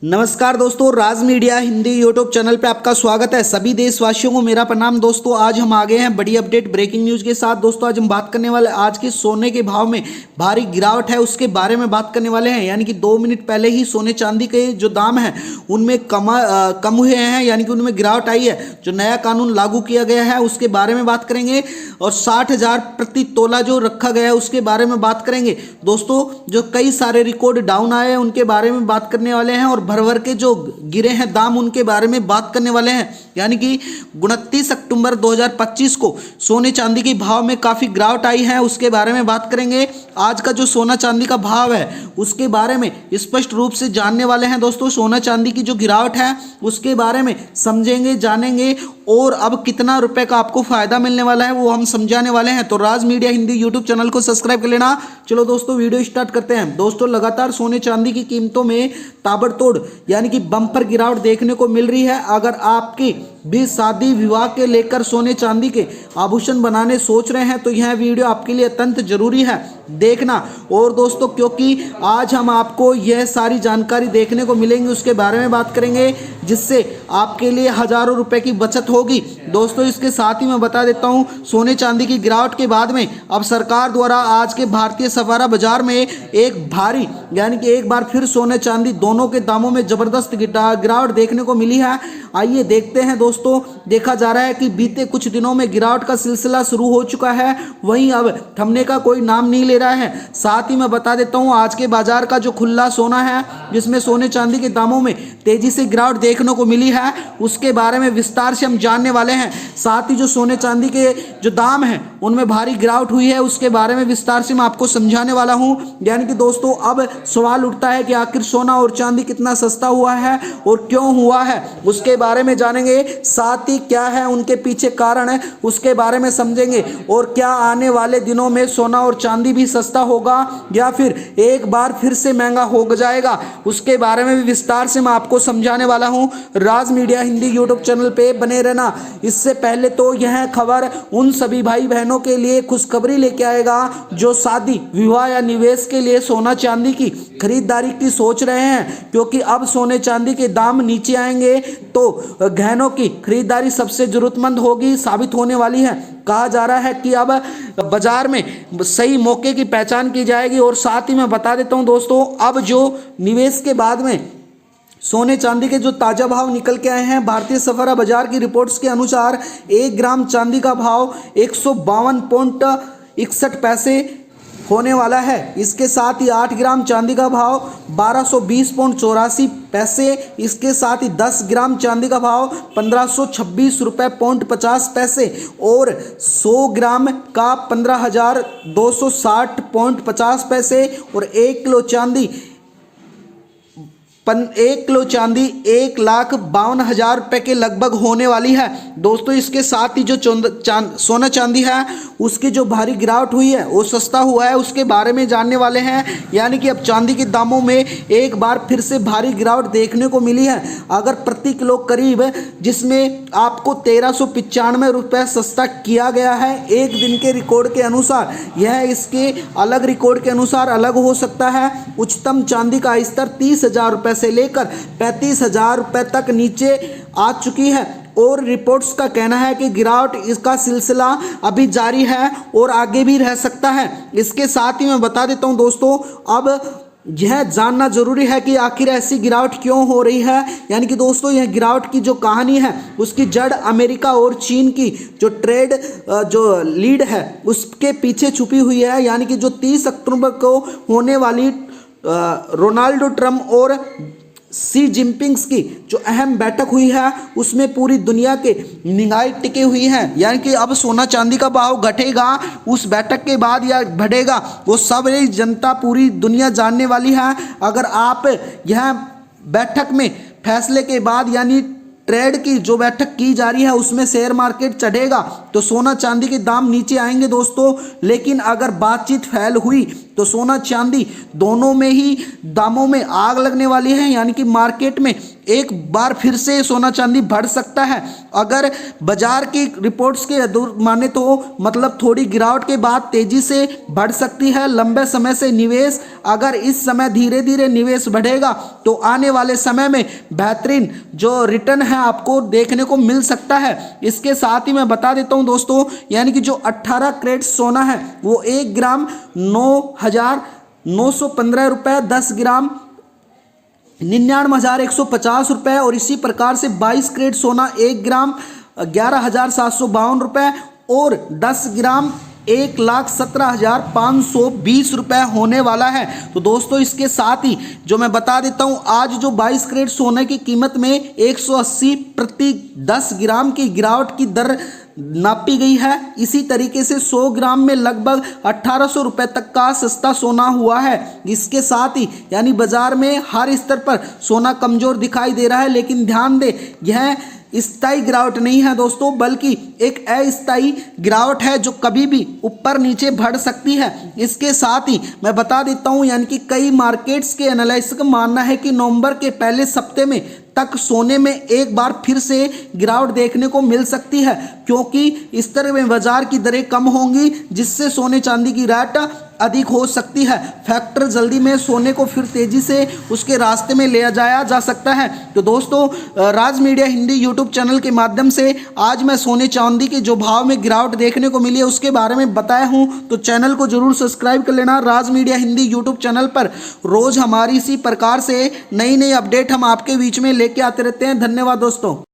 नमस्कार दोस्तों, राज media Hindi YouTube channel पे आपका स्वागत है। सभी देशवासियों को मेरा प्रणाम। दोस्तों आज हम आ गए हैं बड़ी अपडेट ब्रेकिंग न्यूज के साथ। दोस्तों आज हम बात करने वाले आज के सोने के भाव में भारी गिरावट है उसके बारे में बात करने वाले हैं। यानी कि 2 मिनट पहले ही सोने चांदी के जो दाम है उनमें कम हुए हैं, यानी कि उनमें गिरावट आई है। जो नया कानून लागू किया गया है उसके बारे में बात करेंगे और 60,000 प्रति तोला जो रखा गया है उसके बारे में बात करेंगे। दोस्तों जो कई सारे रिकॉर्ड डाउन आए हैं उनके बारे में बात करने वाले हैं और भर भर के जो गिरे हैं दाम उनके बारे में बात करने वाले हैं। यानी कि 29 अक्टूबर 2025 को सोने चांदी के भाव में काफ़ी गिरावट आई है, उसके बारे में बात करेंगे। आज का जो सोना चांदी का भाव है उसके बारे में स्पष्ट रूप से जानने वाले हैं। दोस्तों सोना चांदी की जो गिरावट है उसके बारे में समझेंगे, जानेंगे और अब कितना रुपए का आपको फायदा मिलने वाला है वो हम समझाने वाले हैं। तो राज मीडिया हिंदी यूट्यूब चैनल को सब्सक्राइब कर लेना। चलो दोस्तों वीडियो स्टार्ट करते हैं। दोस्तों लगातार सोने चांदी की कीमतों में ताबड़तोड़ यानी कि बम्पर गिरावट देखने को मिल रही है। अगर आपकी भी शादी विवाह के लेकर सोने चांदी के आभूषण बनाने सोच रहे हैं तो यह वीडियो आपके लिए अत्यंत जरूरी है देखना। और दोस्तों क्योंकि आज हम आपको यह सारी जानकारी देखने को मिलेंगी उसके बारे में बात करेंगे जिससे आपके लिए हजारों रुपए की बचत होगी। दोस्तों इसके साथ ही मैं बता देता हूं सोने चांदी की गिरावट के बाद में अब सरकार द्वारा आज के भारतीय सवारा बाजार में एक भारी यानी कि एक बार फिर सोने चांदी दोनों के दामों में जबरदस्त गिरावट देखने को मिली है। आइए देखते हैं। दोस्तों देखा जा रहा है कि बीते कुछ दिनों में गिरावट का सिलसिला शुरू हो चुका है, वहीं अब थमने का कोई नाम नहीं ले रहा है। साथ ही मैं बता देता हूं आज के बाजार का जो खुला सोना है जिसमें सोने चांदी के दामों में तेजी से गिरावट देखने को मिली है उसके बारे में विस्तार से हम जानने वाले हैं। साथ ही जो सोने चांदी के जो दाम हैं उनमें भारी गिरावट हुई है उसके बारे में विस्तार से मैं आपको समझाने वाला हूं। यानी कि दोस्तों अब सवाल उठता है कि आखिर सोना और चांदी कितना सस्ता हुआ है और क्यों हुआ है उसके बारे में जानेंगे। साथ ही क्या है उनके पीछे कारण है उसके बारे में समझेंगे और क्या आने वाले दिनों में सोना और चांदी भी सस्ता होगा या फिर एक बार फिर से महंगा हो जाएगा उसके बारे में भी विस्तार से मैं आपको समझाने वाला हूं। राज मीडिया हिंदी यूट्यूब चैनल पे बने रहना। इससे पहले तो यह खबर उन सभी भाई बहनों के लिए खुशखबरी लेके आएगा जो शादी विवाह या निवेश के लिए सोना चांदी की खरीदारी की सोच रहे हैं, क्योंकि अब सोने चांदी के दाम नीचे आएंगे तो गहनों की खरीदारी सबसे जरूरतमंद होगी साबित होने वाली है। कहा जा रहा है कि अब बाजार में सही मौके की पहचान की जाएगी। और साथ ही मैं बता देता हूं दोस्तों अब जो निवेश के बाद में सोने चांदी के जो ताज़ा भाव निकल के आए हैं भारतीय सफारा बाजार की रिपोर्ट्स के अनुसार 1 ग्राम चांदी का भाव 152.61 पैसे होने वाला है। इसके साथ ही 8 ग्राम चांदी का भाव 1220.84 पैसे। इसके साथ ही 10 ग्राम चांदी का भाव 1526 रुपये 50 पैसे और 100 ग्राम का 15,260.50 पैसे और 1 किलो चांदी 1,52,000 रुपये के लगभग होने वाली है। दोस्तों इसके साथ ही जो सोना चांदी है उसकी जो भारी गिरावट हुई है वो सस्ता हुआ है उसके बारे में जानने वाले हैं। यानी कि अब चांदी के दामों में एक बार फिर से भारी गिरावट देखने को मिली है। अगर प्रति किलो करीब जिसमें आपको 1395 रुपये सस्ता किया गया है एक दिन के रिकॉर्ड के अनुसार, यह इसके अलग रिकॉर्ड के अनुसार अलग हो सकता है। उच्चतम चांदी का स्तर 30,000 रुपये से लेकर 35,000 रुपये तक नीचे आ चुकी है और रिपोर्ट्स का कहना है कि गिरावट इसका सिलसिला अभी जारी है और आगे भी रह सकता है। इसके साथ ही मैं बता देता हूं दोस्तों अब यह जानना जरूरी है कि आखिर ऐसी गिरावट क्यों हो रही है। यानी कि दोस्तों यह गिरावट की जो कहानी है उसकी जड़ अमेरिका और चीन की जो ट्रेड जो लीड है उसके पीछे छुपी हुई है। यानी कि जो 30 अक्टूबर को होने वाली रोनाल्डो ट्रम्प और सी जिनपिंग की जो अहम बैठक हुई है उसमें पूरी दुनिया के निगाहें टिकी हुई हैं। यानी कि अब सोना चांदी का भाव घटेगा उस बैठक के बाद या बढ़ेगा वो सब जनता पूरी दुनिया जानने वाली है। अगर आप यह बैठक में फैसले के बाद यानी ट्रेड की जो बैठक की जा रही है उसमें शेयर मार्केट चढ़ेगा तो सोना चांदी के दाम नीचे आएंगे दोस्तों। लेकिन अगर बातचीत फैल हुई तो सोना चांदी दोनों में ही दामों में आग लगने वाली है। यानी कि मार्केट में एक बार फिर से सोना चांदी बढ़ सकता है। अगर बाजार की रिपोर्ट्स के माने तो मतलब थोड़ी गिरावट के बाद तेजी से बढ़ सकती है। लंबे समय से निवेश, अगर इस समय धीरे धीरे निवेश बढ़ेगा तो आने वाले समय में बेहतरीन जो रिटर्न है आपको देखने को मिल सकता है। इसके साथ ही मैं बता देता हूं दोस्तों, यानी कि जो 18 कैरेट सोना है वो 1 ग्राम 9,915 रुपए, 10 ग्राम 99,150 रुपए और इसी प्रकार से 22 कैरेट सोना 1 ग्राम 11,752 रुपए और 10 ग्राम 1,17,520 रुपए होने वाला है। तो दोस्तों इसके साथ ही जो मैं बता देता हूं, आज जो 22 कैरेट सोने की कीमत में 180 प्रति 10 ग्राम की गिरावट की दर नापी गई है। इसी तरीके से 100 ग्राम में लगभग 1800 रुपए तक का सस्ता सोना हुआ है। इसके साथ ही यानी बाजार में हर स्तर पर सोना कमजोर दिखाई दे रहा है, लेकिन ध्यान दें यह स्थायी गिरावट नहीं है दोस्तों, बल्कि एक अस्थायी गिरावट है जो कभी भी ऊपर नीचे बढ़ सकती है। इसके साथ ही मैं बता देता हूं, यानी कि कई मार्केट्स के एनालिस्ट का मानना है कि नवंबर के पहले सप्ताह में तक सोने में एक बार फिर से गिरावट देखने को मिल सकती है, क्योंकि इस तरह में बाजार की दरें कम होंगी जिससे सोने चांदी की रेट अधिक हो सकती है। फैक्टर जल्दी में सोने को फिर तेजी से उसके रास्ते में ले जाया जा सकता है। तो दोस्तों राज मीडिया हिंदी यूट्यूब चैनल के माध्यम से आज मैं सोने चांदी के जो भाव में गिरावट देखने को मिली है उसके बारे में बताया हूं, तो चैनल को जरूर सब्सक्राइब कर लेना। राज मीडिया हिंदी यूट्यूब चैनल पर रोज हमारी इसी प्रकार से नई नई अपडेट हम आपके बीच में लेके आते रहते हैं। धन्यवाद दोस्तों।